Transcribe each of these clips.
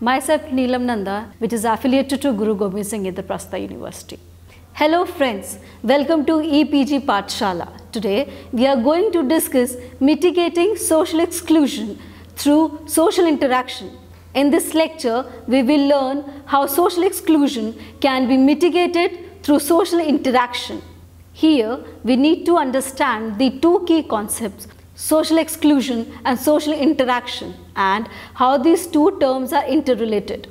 Myself Neelam Nanda, which is affiliated to Guru Gobind Singh Indraprastha University. Hello friends, welcome to EPG Pathshala. Today we are going to discuss mitigating social exclusion through social interaction. In this lecture, we will learn how social exclusion can be mitigated through social interaction. Here, we need to understand the two key concepts, social exclusion and social interaction, and how these two terms are interrelated.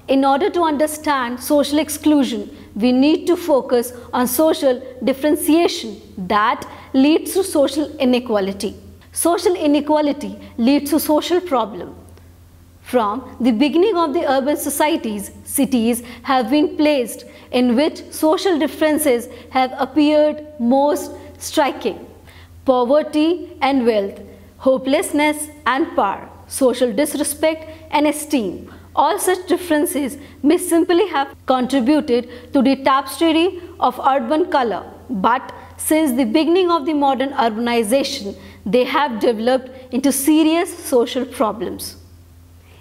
In order to understand social exclusion, we need to focus on social differentiation that leads to social inequality. Social inequality leads to social problem. From the beginning of the urban societies, cities have been placed in which social differences have appeared most striking. Poverty and wealth, hopelessness and power, social disrespect and esteem. All such differences may simply have contributed to the tapestry of urban color, but since the beginning of the modern urbanization, they have developed into serious social problems.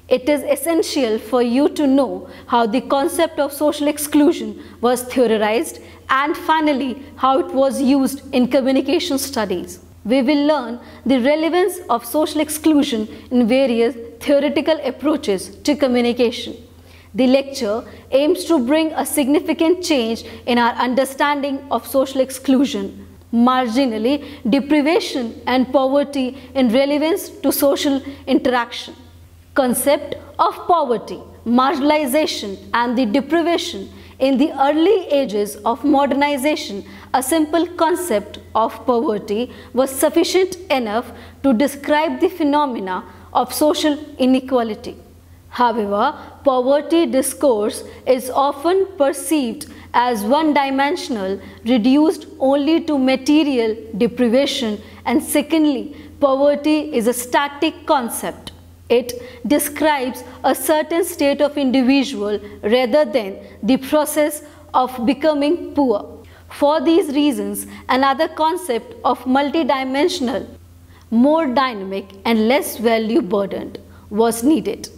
It is essential for you to know how the concept of social exclusion was theorized and finally how it was used in communication studies. We will learn the relevance of social exclusion in various theoretical approaches to communication. The lecture aims to bring a significant change in our understanding of social exclusion, marginally deprivation and poverty in relevance to social interaction. Concept of poverty, marginalization and the deprivation. In the early ages of modernization, a simple concept of poverty was sufficient enough to describe the phenomena of social inequality. However, poverty discourse is often perceived as one-dimensional, reduced only to material deprivation, and secondly, poverty is a static concept. It describes a certain state of individual rather than the process of becoming poor. For these reasons, another concept of multidimensional, more dynamic and less value burdened was needed.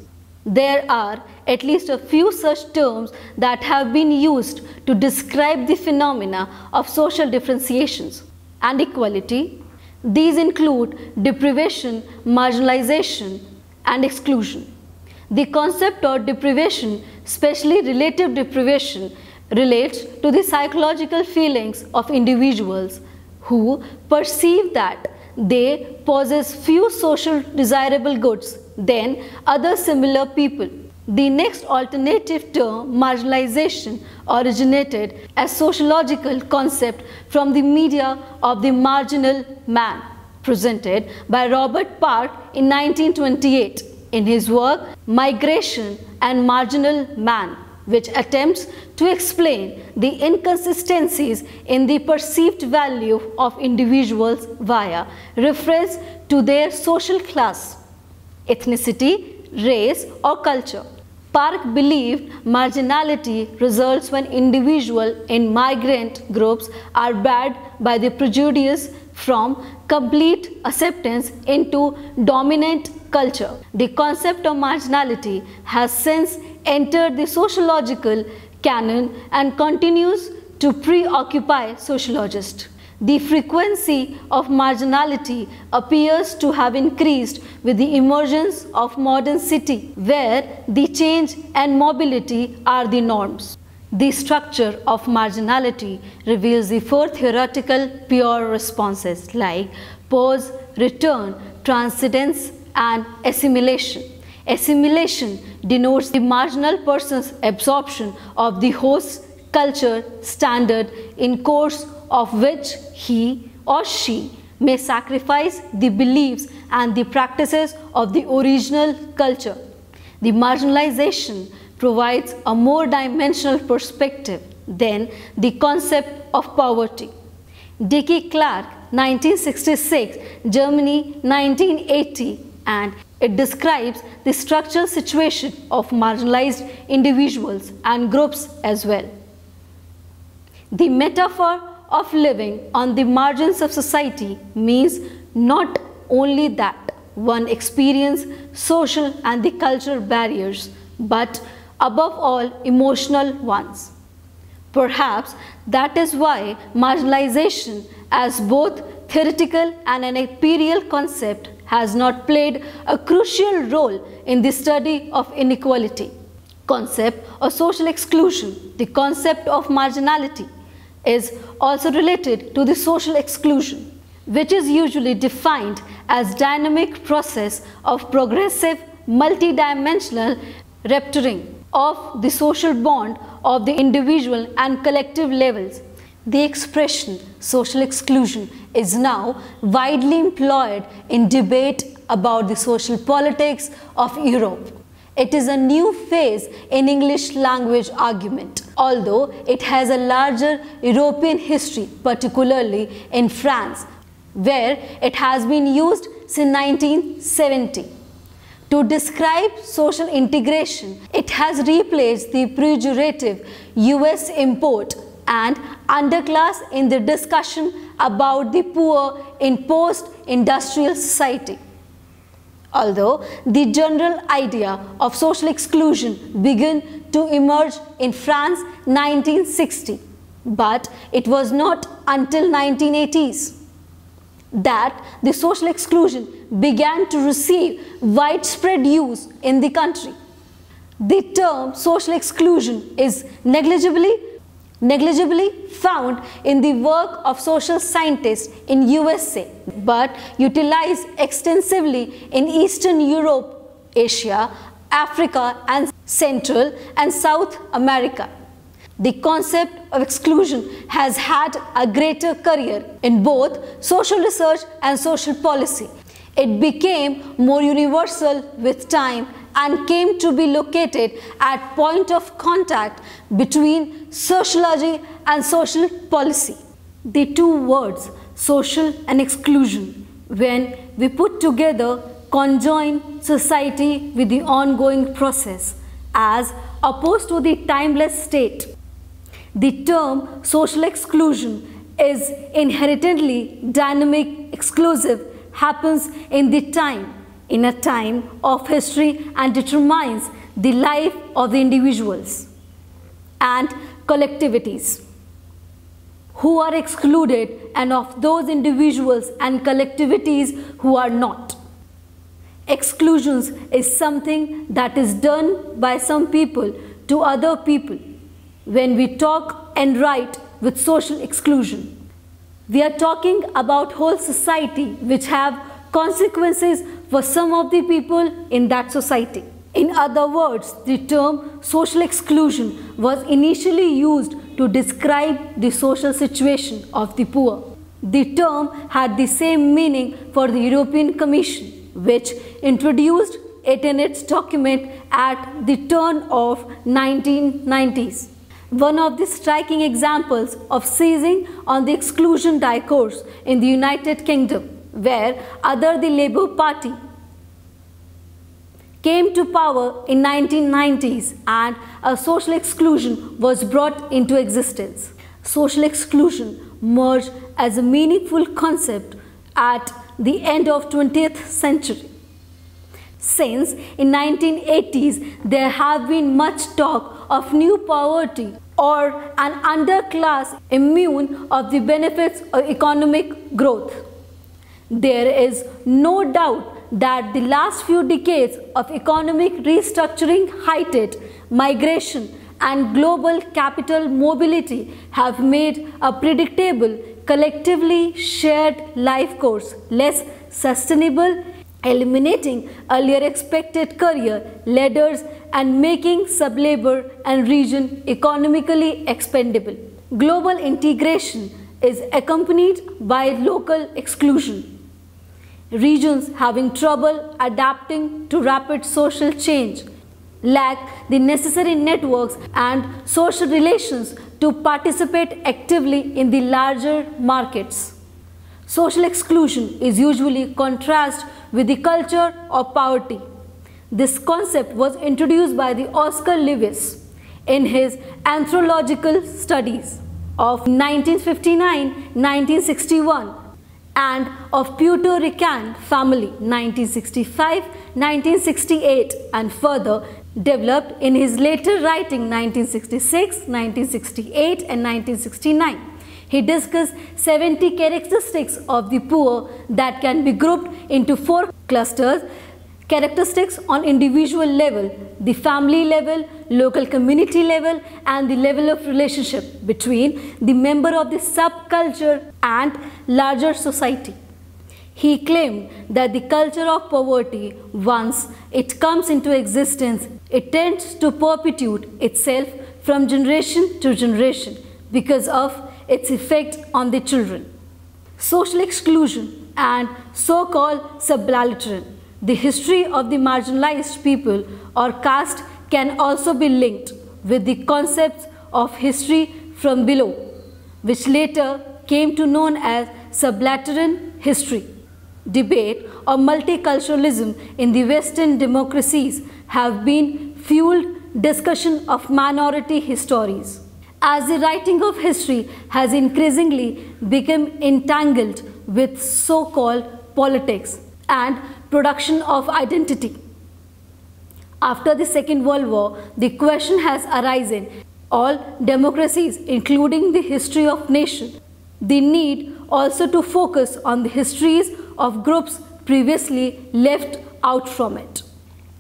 There are at least a few such terms that have been used to describe the phenomena of social differentiations and equality. These include deprivation, marginalization, and exclusion. The concept of deprivation, especially relative deprivation, relates to the psychological feelings of individuals who perceive that they possess few social desirable goods than other similar people. The next alternative term, marginalization, originated as sociological concept from the media of the marginal man, presented by Robert Park in 1928 in his work Migration and Marginal Man, which attempts to explain the inconsistencies in the perceived value of individuals via reference to their social class, ethnicity, race, or culture. Park believed marginality results when individuals in migrant groups are barred by the prejudice from complete acceptance into dominant culture. The concept of marginality has since entered the sociological canon and continues to preoccupy sociologists. The frequency of marginality appears to have increased with the emergence of modern city, where the change and mobility are the norms. The structure of marginality reveals the four theoretical pure responses like pause, return, transcendence, and assimilation. Assimilation denotes the marginal person's absorption of the host culture standard in course of which he or she may sacrifice the beliefs and the practices of the original culture. The marginalization provides a more dimensional perspective than the concept of poverty. Dickey Clark, 1966, Germany, 1980, and it describes the structural situation of marginalized individuals and groups as well. The metaphor of living on the margins of society means not only that one experiences social and the cultural barriers, but above all emotional ones. Perhaps that is why marginalization as both theoretical and an imperial concept has not played a crucial role in the study of inequality. Concept of social exclusion, the concept of marginality, is also related to the social exclusion, which is usually defined as dynamic process of progressive multidimensional rupturing of the social bond of the individual and collective levels. The expression social exclusion is now widely employed in debate about the social politics of Europe. It is a new phase in English language argument, although it has a larger European history, particularly in France, where it has been used since 1970. To describe social integration, it has replaced the pejorative US import and underclass in the discussion about the poor in post-industrial society. Although the general idea of social exclusion began to emerge in France 1960, but it was not until 1980s that the social exclusion began to receive widespread use in the country. The term social exclusion is negligibly found in the work of social scientists in USA, but utilized extensively in Eastern Europe, Asia, Africa, and Central and South America. The concept of exclusion has had a greater career in both social research and social policy. It became more universal with time and came to be located at point of contact between sociology and social policy. The two words, social and exclusion, when we put together, conjoin society with the ongoing process as opposed to the timeless state. The term social exclusion is inherently dynamic, exclusive, happens in a time of history and determines the life of the individuals and collectivities who are excluded and of those individuals and collectivities who are not. Exclusions is something that is done by some people to other people. When we talk and write with social exclusion, we are talking about whole society which have consequences for some of the people in that society. In other words, the term social exclusion was initially used to describe the social situation of the poor. The term had the same meaning for the European Commission, which introduced it in its document at the turn of 1990s. One of the striking examples of seizing on the exclusion discourse in the United Kingdom, where the Labour Party came to power in 1990s and a social exclusion was brought into existence. Social exclusion emerged as a meaningful concept at the end of 20th century. Since in 1980s, there have been much talk of new poverty or an underclass immune of the benefits of economic growth. There is no doubt that the last few decades of economic restructuring, heightened migration and global capital mobility have made a predictable, collectively shared life course less sustainable, eliminating earlier expected career ladders and making sub-labor and region economically expendable. Global integration is accompanied by local exclusion. Regions having trouble adapting to rapid social change lack the necessary networks and social relations to participate actively in the larger markets. Social exclusion is usually contrasted with the culture of poverty. This concept was introduced by the Oscar Lewis in his anthropological studies of 1959-1961 and of Puerto Rican family 1965-1968 and further developed in his later writing 1966, 1968 and 1969. He discussed 70 characteristics of the poor that can be grouped into 4 clusters: characteristics on individual level, the family level, local community level, and the level of relationship between the member of the subculture and larger society. He claimed that the culture of poverty, once it comes into existence, it tends to perpetuate itself from generation to generation because of its effect on the children. Social exclusion and so-called subaltern. The history of the marginalized people or caste can also be linked with the concepts of history from below, which later came to known as subaltern history. Debate or multiculturalism in the Western democracies have been fueled discussion of minority histories. As the writing of history has increasingly become entangled with so-called politics and production of identity. After the Second World War, the question has arisen, all democracies, including the history of nation, the need also to focus on the histories of groups previously left out from it.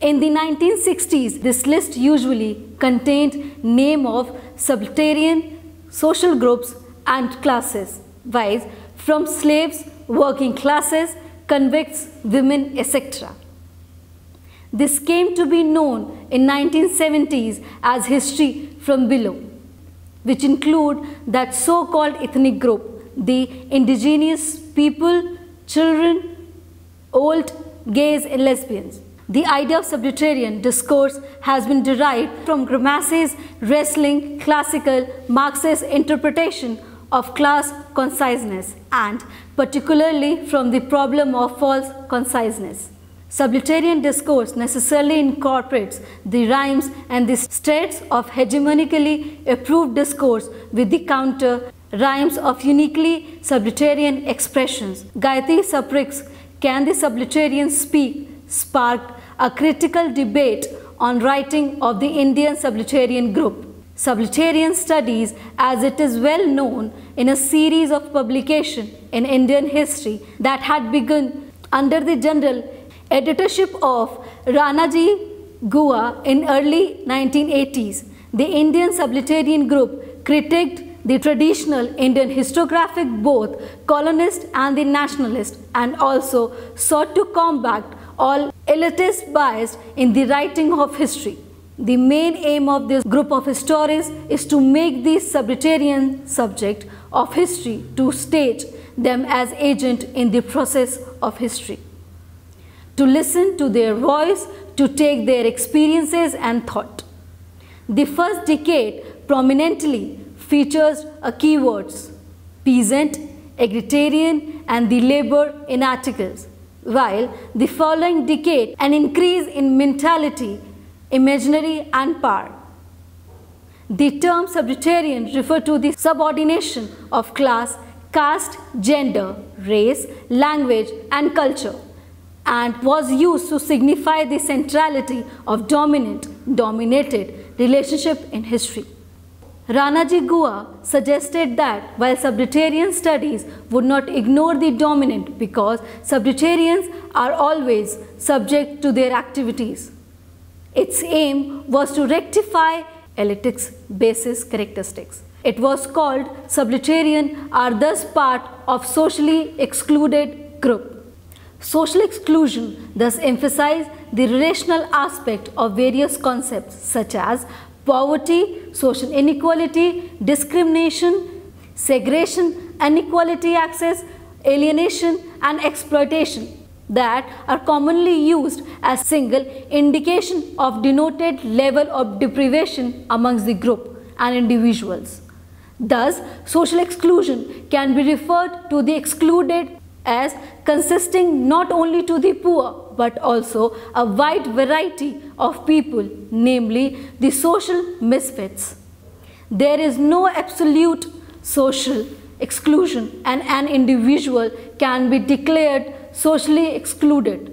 In the 1960s, this list usually contained name of subaltern social groups and classes, wise from slaves, working classes, convicts, women, etc. This came to be known in 1970s as history from below, which include that so-called ethnic group, the indigenous people, children, old, gays and lesbians. The idea of subaltern discourse has been derived from Gramsci's wrestling classical Marxist interpretation of class consciousness and particularly from the problem of false consciousness. Subaltern discourse necessarily incorporates the rhymes and the states of hegemonically approved discourse with the counter rhymes of uniquely subaltern expressions. Gayatri Saprik's Can the Subaltern Speak? Sparked a critical debate on writing of the Indian subaltern group. Subaltern studies, as it is well known, in a series of publications in Indian history that had begun under the general editorship of Ranaji Gua in early 1980s. The Indian subaltern group critiqued the traditional Indian historiographic, both colonist and the nationalist, and also sought to combat all elitist bias in the writing of history. The main aim of this group of historians is to make these subaltern subject of history to state them as agent in the process of history, to listen to their voice, to take their experiences and thought. The first decade prominently features a keywords peasant, agrarian and the labor in articles, while the following decade an increase in mentality, imaginary and power. The term subaltern refers to the subordination of class, caste, gender, race, language and culture, and was used to signify the centrality of dominant-dominated relationship in history. Ranaji Gua suggested that while subaltern studies would not ignore the dominant because subalterns are always subject to their activities, its aim was to rectify elitics basis characteristics. It was called subaltern are thus part of socially excluded group. Social exclusion thus emphasized the relational aspect of various concepts such as poverty, social inequality, discrimination, segregation, inequality access, alienation and exploitation that are commonly used as single indication of denoted level of deprivation amongst the group and individuals. Thus, social exclusion can be referred to the excluded as consisting not only to the poor but also a wide variety of people, namely the social misfits. There is no absolute social exclusion and an individual can be declared socially excluded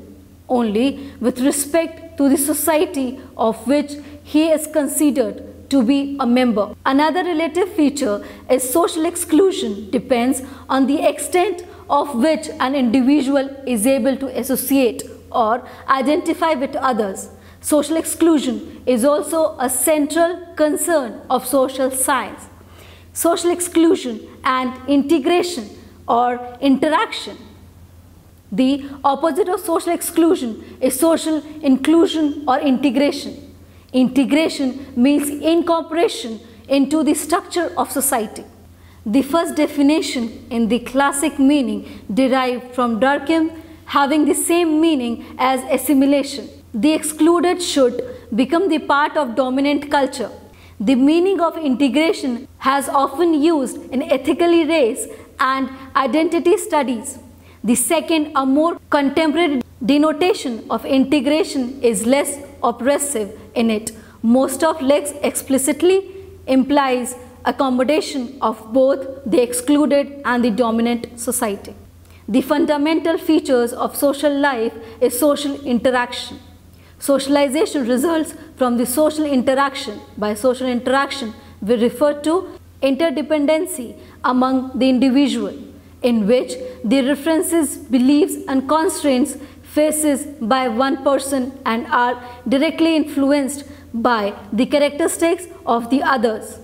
only with respect to the society of which he is considered to be a member. Another relative feature is social exclusion depends on the extent of which an individual is able to associate or identify with others. Social exclusion is also a central concern of social science. Social exclusion and integration or interaction. The opposite of social exclusion is social inclusion or integration. Integration means incorporation into the structure of society. The first definition in the classic meaning derived from Durkheim, having the same meaning as assimilation. The excluded should become the part of dominant culture. The meaning of integration has often used in ethically race and identity studies. The second, a more contemporary denotation of integration is less oppressive in it. Most of Lex explicitly implies accommodation of both the excluded and the dominant society. The fundamental features of social life is social interaction. Socialization results from the social interaction. By social interaction, we refer to interdependency among the individual, in which the references, beliefs and constraints faces by one person and are directly influenced by the characteristics of the others.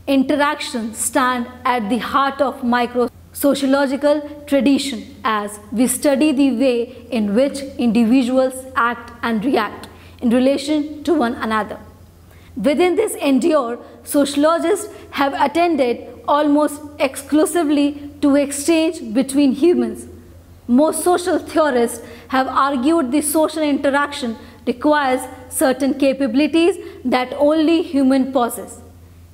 Interactions stand at the heart of micro-sociological tradition as we study the way in which individuals act and react in relation to one another. Within this endeavor, sociologists have attended almost exclusively to exchange between humans. Most social theorists have argued the social interaction requires certain capabilities that only human possess.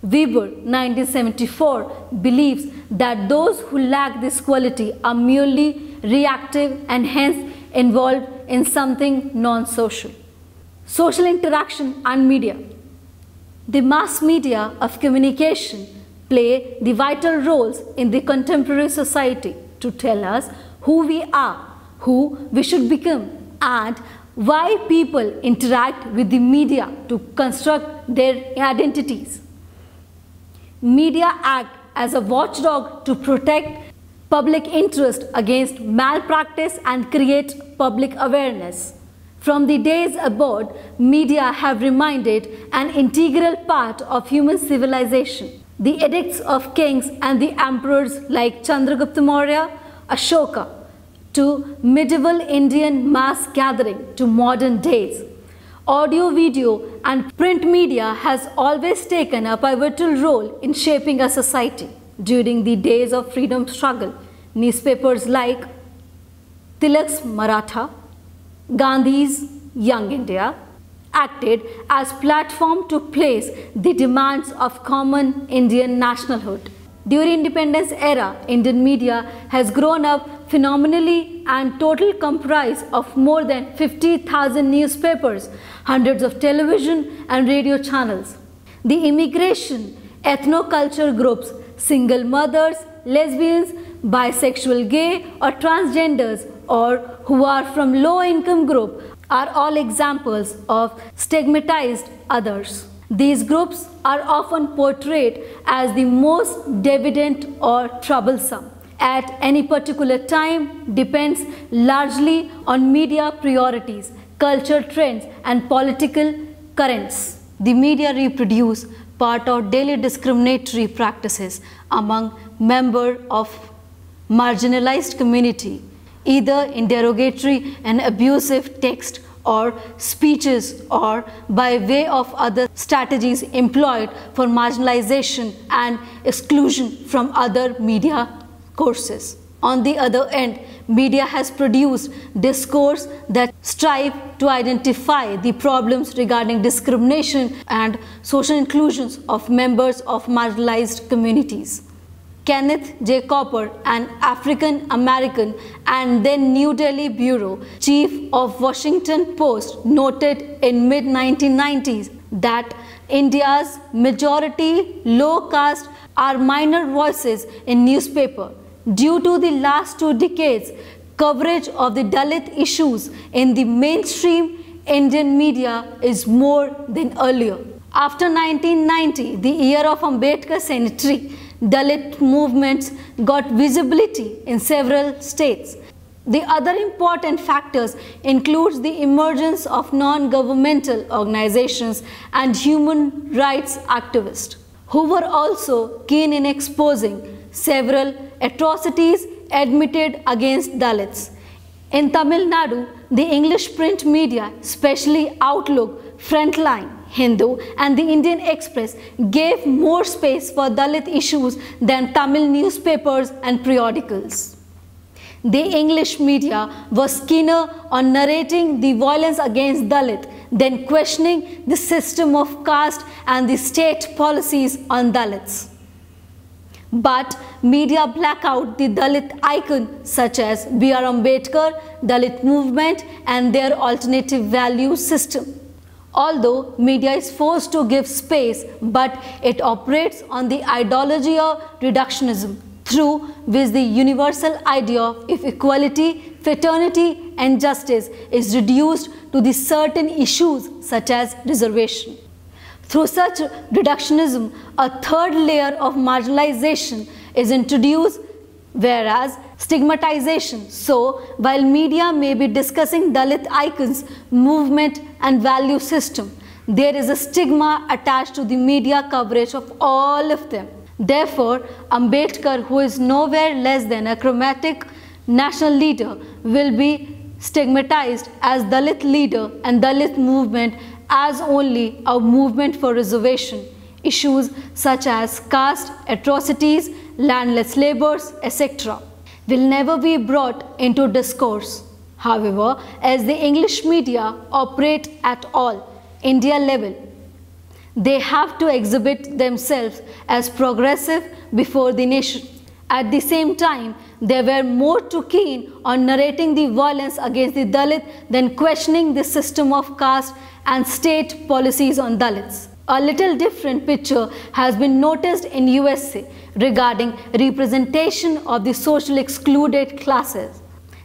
Weber, 1974, believes that those who lack this quality are merely reactive and hence involved in something non-social. Social interaction and media. The mass media of communication play the vital roles in the contemporary society to tell us who we are, who we should become, and why people interact with the media to construct their identities. Media act as a watchdog to protect public interest against malpractice and create public awareness. From the days aboard, media have remained an integral part of human civilization. The edicts of kings and the emperors like Chandragupta Maurya, Ashoka, to medieval Indian mass gathering to modern days. Audio, video and print media has always taken a pivotal role in shaping a society. During the days of freedom struggle, newspapers like Tilak's Maratha, Gandhi's Young India acted as platform to place the demands of common Indian nationalhood. During independence era, Indian media has grown up phenomenally and total comprise of more than 50,000 newspapers, hundreds of television and radio channels. The immigration, ethno-culture groups, single mothers, lesbians, bisexual, gay or transgenders or who are from low-income group are all examples of stigmatized others. These groups are often portrayed as the most deviant or troublesome. At any particular time depends largely on media priorities, cultural trends and political currents. The media reproduce part of daily discriminatory practices among members of marginalized community, either in derogatory and abusive text or speeches or by way of other strategies employed for marginalization and exclusion from other media courses. On the other end, media has produced discourse that strive to identify the problems regarding discrimination and social inclusions of members of marginalized communities. Kenneth J. Cooper, an African-American and then New Delhi bureau chief of Washington Post, noted in mid-1990s that India's majority low caste are minor voices in newspaper. Due to the last 2 decades, coverage of the Dalit issues in the mainstream Indian media is more than earlier. After 1990, the year of Ambedkar centenary, Dalit movements got visibility in several states. The other important factors includes the emergence of non-governmental organizations and human rights activists, who were also keen in exposing several atrocities admitted against Dalits. In Tamil Nadu, the English print media, especially Outlook, Frontline, Hindu and the Indian Express, gave more space for Dalit issues than Tamil newspapers and periodicals. The English media was keener on narrating the violence against Dalit than questioning the system of caste and the state policies on Dalits. But media black out the Dalit icon such as B.R. Ambedkar, Dalit movement and their alternative value system. Although media is forced to give space, but it operates on the ideology of reductionism, through which the universal idea of equality, fraternity and justice is reduced to the certain issues such as reservation. Through such reductionism, a third layer of marginalization is introduced, whereas stigmatization. So, while media may be discussing Dalit icons, movement and value system, there is a stigma attached to the media coverage of all of them. Therefore, Ambedkar, who is nowhere less than a chromatic national leader, will be stigmatized as Dalit leader and Dalit movement as only a movement for reservation. Issues such as caste, atrocities, landless labours, etc. will never be brought into discourse. However, as the English media operate at all India level, they have to exhibit themselves as progressive before the nation. At the same time, they were more too keen on narrating the violence against the Dalit than questioning the system of caste and state policies on Dalits. A little different picture has been noticed in USA regarding representation of the socially excluded classes.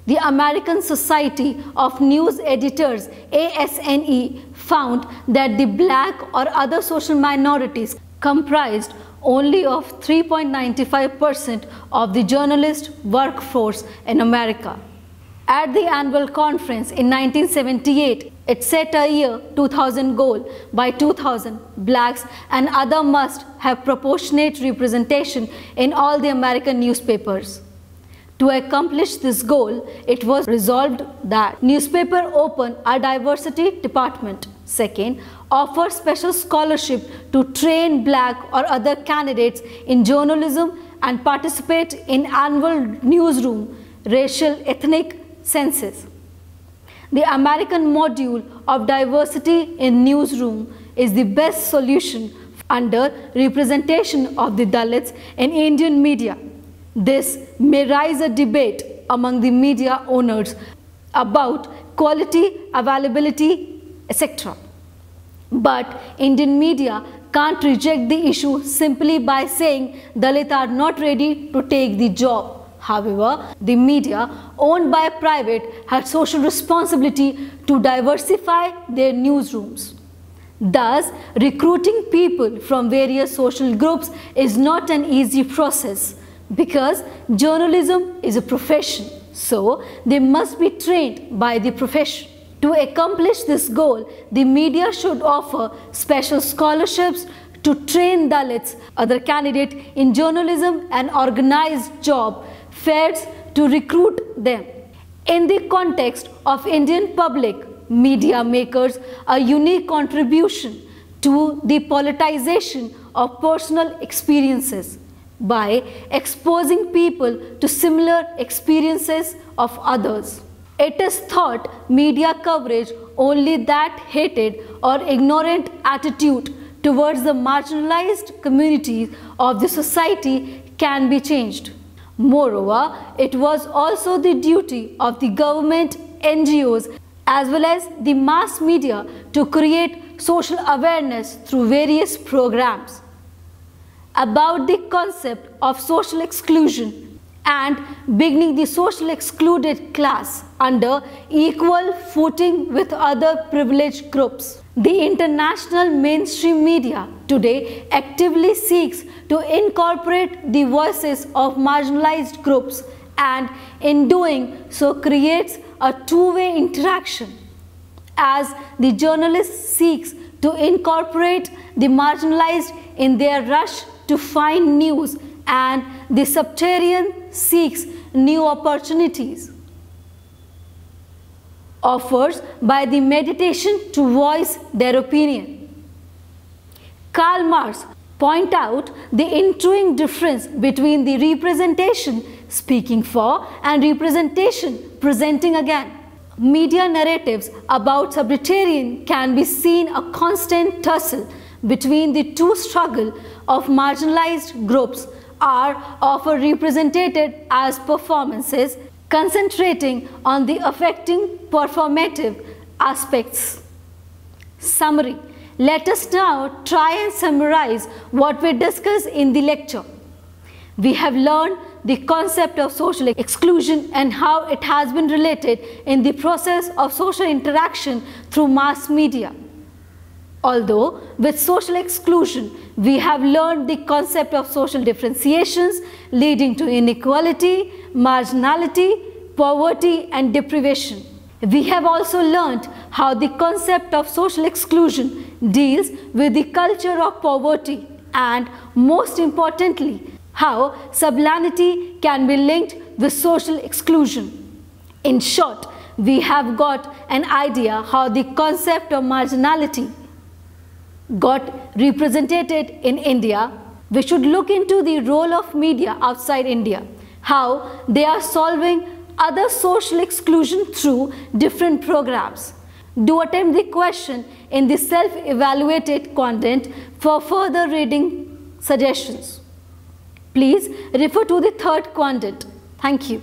The American Society of News Editors, ASNE, found that the black or other social minorities comprised only of 3.95% of the journalist workforce in America. At the annual conference in 1978, it set a year 2000 goal. By 2000, blacks and others must have proportionate representation in all the American newspapers. To accomplish this goal, it was resolved that newspaper open a diversity department. Second, offer special scholarship to train black or other candidates in journalism and participate in annual newsroom, racial, ethnic census. The American module of diversity in newsroom is the best solution under representation of the Dalits in Indian media. This may raise a debate among the media owners about quality, availability, etc. But Indian media can't reject the issue simply by saying Dalits are not ready to take the job. However, the media owned by private had social responsibility to diversify their newsrooms. Thus, recruiting people from various social groups is not an easy process because journalism is a profession, so they must be trained by the profession. To accomplish this goal, the media should offer special scholarships to train Dalits, other candidates in journalism and organize job fairs to recruit them. In the context of Indian public, media makers a unique contribution to the politicization of personal experiences by exposing people to similar experiences of others. It is thought media coverage only that hated or ignorant attitude towards the marginalized communities of the society can be changed. Moreover, it was also the duty of the government, NGOs, as well as the mass media to create social awareness through various programs about the concept of social exclusion and beginning the social excluded class under equal footing with other privileged groups. The international mainstream media today actively seeks to incorporate the voices of marginalized groups and in doing so creates a two-way interaction as the journalist seeks to incorporate the marginalized in their rush to find news and the subterranean seeks new opportunities offers by the meditation to voice their opinion. Karl Marx point out the enduring difference between the representation speaking for and representation presenting again. Media narratives about subterranean can be seen a constant tussle between the two struggle of marginalized groups are often represented as performances concentrating on the affecting performative aspects. Summary. Let us now try and summarize what we discussed in the lecture. We have learned the concept of social exclusion and how it has been related in the process of social interaction through mass media. Although with social exclusion, we have learned the concept of social differentiations leading to inequality, marginality, poverty and deprivation. We have also learned how the concept of social exclusion deals with the culture of poverty and most importantly, how sublimity can be linked with social exclusion. In short, we have got an idea how the concept of marginality got represented in India. We should look into the role of media outside India, how they are solving other social exclusion through different programs. Do attempt the question in the self-evaluated content for further reading suggestions. Please refer to the third quadrant. Thank you.